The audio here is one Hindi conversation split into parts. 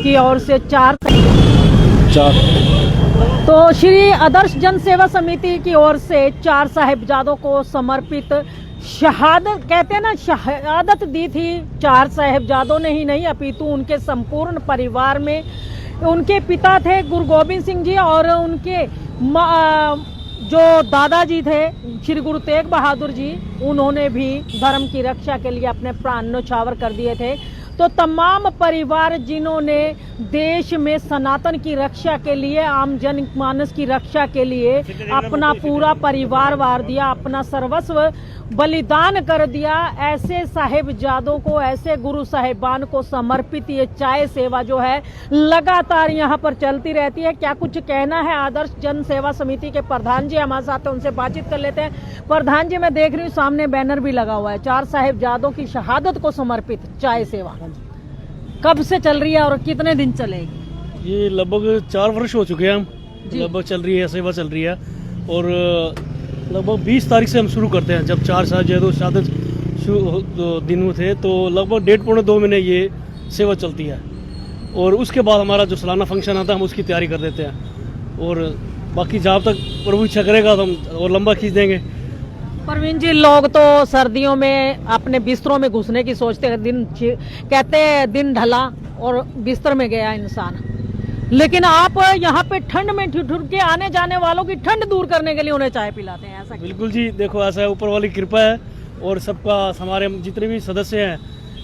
की ओर से चार। तो श्री आदर्श जन सेवा समिति की ओर से 4 साहिबजादों को समर्पित शहादत, कहते हैं ना, शहादत दी थी 4 साहिबजादों ने ही नहीं अपितु उनके संपूर्ण परिवार में। उनके पिता थे गुरु गोविंद सिंह जी और उनके जो दादाजी थे श्री गुरु तेग बहादुर जी, उन्होंने भी धर्म की रक्षा के लिए अपने प्राण न्यौछावर कर दिए थे। तो तमाम परिवार जिन्होंने देश में सनातन की रक्षा के लिए, आम जनमानस की रक्षा के लिए अपना पूरा परिवार वार दिया, अपना सर्वस्व बलिदान कर दिया, ऐसे साहिबजादों को, ऐसे गुरु साहिबान को समर्पित ये चाय सेवा जो है लगातार यहाँ पर चलती रहती है। क्या कुछ कहना है आदर्श जन सेवा समिति के प्रधान जी हमारे साथ हैं, उनसे बातचीत कर लेते हैं। प्रधान जी, मैं देख रही हूँ सामने बैनर भी लगा हुआ है, 4 साहिबजादों की शहादत को समर्पित चाय सेवा कब से चल रही है और कितने दिन चलेगी? ये लगभग 4 वर्ष हो चुके हैं, हम लगभग चल रही है, सेवा चल रही है। और लगभग 20 तारीख से हम शुरू करते हैं। जब 4 साहिबजादों शहादत दिन थे तो लगभग 1.5-2 महीने ये सेवा चलती है। और उसके बाद हमारा जो सालाना फंक्शन आता है हम उसकी तैयारी कर देते हैं। और बाकी जब तक प्रभु इच्छा करेगा तो हम और लंबा खींच देंगे। परवीन जी, लोग तो सर्दियों में अपने बिस्तरों में घुसने की सोचते हैं, कहते हैं दिन ढला और बिस्तर में गया इंसान, लेकिन आप यहाँ पे ठंड में ठिठुर के आने जाने वालों की ठंड दूर करने के लिए उन्हें चाय पिलाते हैं, ऐसा? बिल्कुल जी, देखो ऐसा है, ऊपर वाली कृपा है और सबका, हमारे जितने भी सदस्य हैं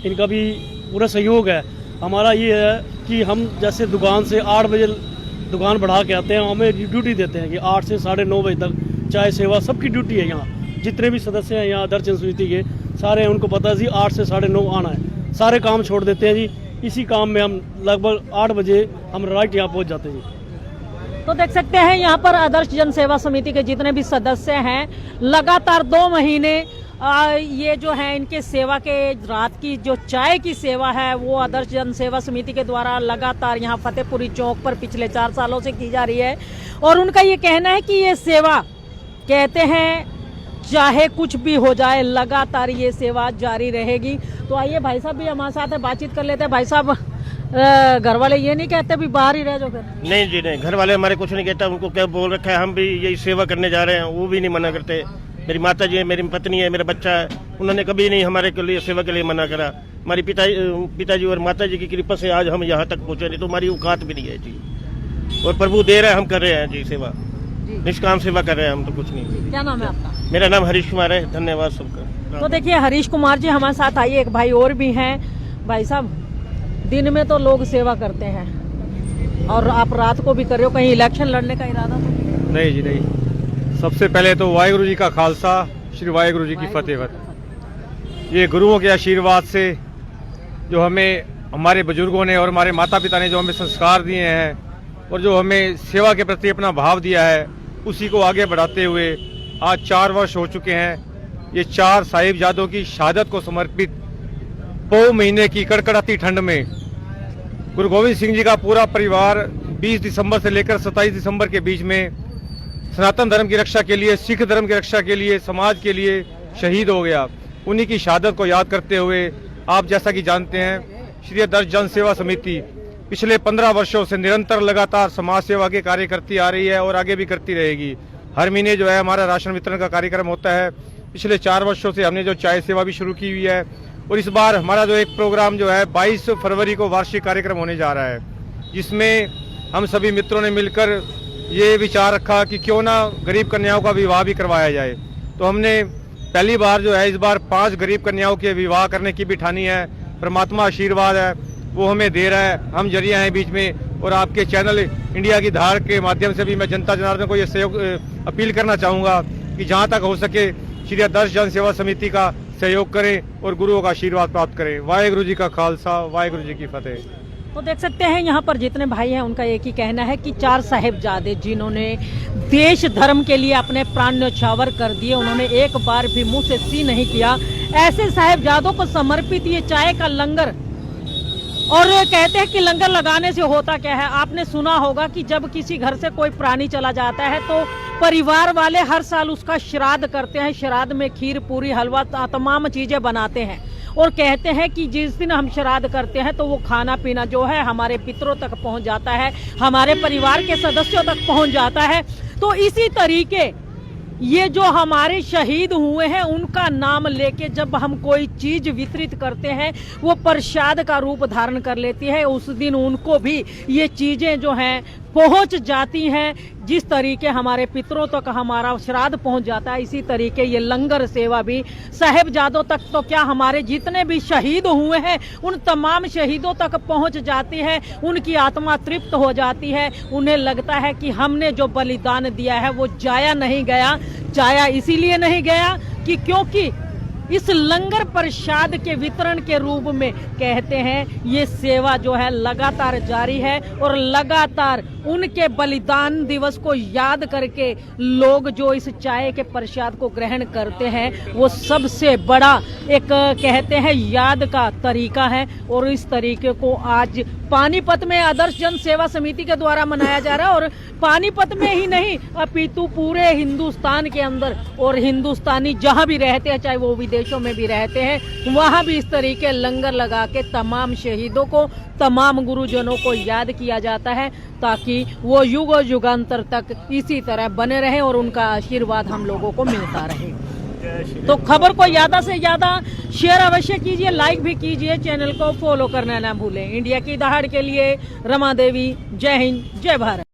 इनका भी पूरा सहयोग है। हमारा ये है कि हम जैसे दुकान से 8 बजे दुकान बढ़ा के आते हैं, हमें ड्यूटी देते हैं कि 8 से 9:30 बजे तक चाय सेवा सबकी ड्यूटी है। यहाँ जितने भी सदस्य हैं यहाँ आदर्श जन समिति के सारे हैं, उनको पता है जी 8 से 9:30 आना है। सारे काम छोड़ देते हैं जी, इसी काम में हम लगभग 8 बजे हम राइट यहाँ पहुँच जाते हैं। तो देख सकते हैं यहाँ पर आदर्श जन सेवा समिति के जितने भी सदस्य हैं लगातार 2 महीने ये जो है इनके सेवा के, रात की जो चाय की सेवा है वो आदर्श जन सेवा समिति के द्वारा लगातार यहाँ फतेहपुरी चौक पर पिछले 4 सालों से की जा रही है। और उनका ये कहना है कि ये सेवा, कहते हैं चाहे कुछ भी हो जाए, लगातार ये सेवा जारी रहेगी। तो आइए भाई साहब भी हमारे साथ है, बातचीत कर लेते हैं। भाई साहब, घर वाले ये नहीं कहते भी बाहर ही रह जाओ फिर? नहीं जी नहीं, घर वाले हमारे कुछ नहीं कहता, उनको क्या बोल रखा है, हम भी यही सेवा करने जा रहे हैं, वो भी नहीं मना करते। मेरी माता जी है, मेरी पत्नी है, मेरा बच्चा है, उन्होंने कभी नहीं हमारे के लिए सेवा के लिए मना करा। हमारी पिताजी और माता जी की कृपा से आज हम यहाँ तक पहुँचे, नहीं तो हमारी औकात भी नहीं है जी। और प्रभु दे रहे हैं, हम कर रहे हैं जी सेवा, निष्काम सेवा कर रहे हैं हम, तो कुछ नहीं। क्या नाम है आपका? मेरा नाम हरीश कुमार है, धन्यवाद सबका। तो देखिए हरीश कुमार जी हमारे साथ आइए, एक भाई और भी हैं। भाई साहब, दिन में तो लोग सेवा करते हैं और आप रात को भी कर रहे हो, कहीं इलेक्शन लड़ने का इरादा तो नहीं जी नहीं। सबसे पहले तो वाहिगुरु जी का खालसा, श्री वाहिगुरु जी की फतेह। ये गुरुओं के आशीर्वाद से जो हमें हमारे बुजुर्गों ने और हमारे माता पिता ने जो हमें संस्कार दिए हैं और जो हमें सेवा के प्रति अपना भाव दिया है, उसी को आगे बढ़ाते हुए आज 4 वर्ष हो चुके हैं। ये 4 साहिबजादों की शहादत को समर्पित 2 महीने की कड़कड़ाती ठंड में गुरु गोविंद सिंह जी का पूरा परिवार 20 दिसंबर से लेकर 27 दिसंबर के बीच में सनातन धर्म की रक्षा के लिए, सिख धर्म की रक्षा के लिए, समाज के लिए शहीद हो गया। उन्हीं की शहादत को याद करते हुए आप जैसा कि जानते हैं, श्री आदर्श जन सेवा समिति पिछले 15 वर्षों से निरंतर लगातार समाज सेवा के कार्य करती आ रही है और आगे भी करती रहेगी। हर महीने जो है हमारा राशन वितरण का कार्यक्रम होता है। पिछले 4 वर्षों से हमने जो चाय सेवा भी शुरू की हुई है और इस बार हमारा जो एक प्रोग्राम जो है 22 फरवरी को वार्षिक कार्यक्रम होने जा रहा है, जिसमें हम सभी मित्रों ने मिलकर ये विचार रखा कि क्यों ना गरीब कन्याओं का विवाह भी करवाया जाए। तो हमने पहली बार जो है इस बार 5 गरीब कन्याओं के विवाह करने की भी ठानी है। परमात्मा आशीर्वाद है वो हमें दे रहा है, हम जरिया हैं बीच में। और आपके चैनल इंडिया की धार के माध्यम से भी मैं जनता जनार्दन को ये सहयोग अपील करना चाहूँगा कि जहाँ तक हो सके श्री आदर्श जन सेवा समिति का सहयोग करें और गुरुओं का आशीर्वाद प्राप्त करें। वाहिगुरु जी का खालसा, वाहिगुरु जी की फतेह। तो देख सकते हैं यहाँ पर जितने भाई हैं उनका एक ही कहना है कि 4 साहिबजादे जिन्होंने देश धर्म के लिए अपने प्राण न्यौछावर कर दिए, उन्होंने एक बार भी मुंह से सी नहीं किया। ऐसे साहिबजादों को समर्पित ये चाय का लंगर, और कहते हैं कि लंगर लगाने से होता क्या है, आपने सुना होगा कि जब किसी घर से कोई प्राणी चला जाता है तो परिवार वाले हर साल उसका श्राद्ध करते हैं। श्राद्ध में खीर पूरी हलवा तमाम चीजें बनाते हैं और कहते हैं कि जिस दिन हम श्राद्ध करते हैं तो वो खाना पीना जो है हमारे पितरों तक पहुंच जाता है, हमारे परिवार के सदस्यों तक पहुंच जाता है। तो इसी तरीके ये जो हमारे शहीद हुए हैं उनका नाम लेके जब हम कोई चीज वितरित करते हैं वो प्रसाद का रूप धारण कर लेती है। उस दिन उनको भी ये चीजें जो हैं पहुंच जाती हैं। जिस तरीके हमारे पितरों तक हमारा श्राद्ध पहुंच जाता है, इसी तरीके ये लंगर सेवा भी साहिबजादों तक तो क्या हमारे जितने भी शहीद हुए हैं उन तमाम शहीदों तक पहुंच जाती है। उनकी आत्मा तृप्त हो जाती है। उन्हें लगता है कि हमने जो बलिदान दिया है वो जाया नहीं गया। जाया इसीलिए नहीं गया कि क्योंकि इस लंगर प्रसाद के वितरण के रूप में कहते हैं ये सेवा जो है लगातार जारी है और लगातार उनके बलिदान दिवस को याद करके लोग जो इस चाय के प्रसाद को ग्रहण करते हैं वो सबसे बड़ा एक कहते हैं याद का तरीका है। और इस तरीके को आज पानीपत में आदर्श जन सेवा समिति के द्वारा मनाया जा रहा है। और पानीपत में ही नहीं अपितु पूरे हिंदुस्तान के अंदर और हिंदुस्तानी जहां भी रहते हैं, चाहे वो विदेशों में भी रहते हैं, वहां भी इस तरीके लंगर लगा के तमाम शहीदों को, तमाम गुरुजनों को याद किया जाता है ताकि वो युगों युगांतर तक इसी तरह बने रहें और उनका आशीर्वाद हम लोगों को मिलता रहे। तो खबर को ज्यादा से ज्यादा शेयर अवश्य कीजिए, लाइक भी कीजिए, चैनल को फॉलो करना ना भूलें। इंडिया की दहाड़ के लिए रमा देवी, जय हिंद, जय भारत।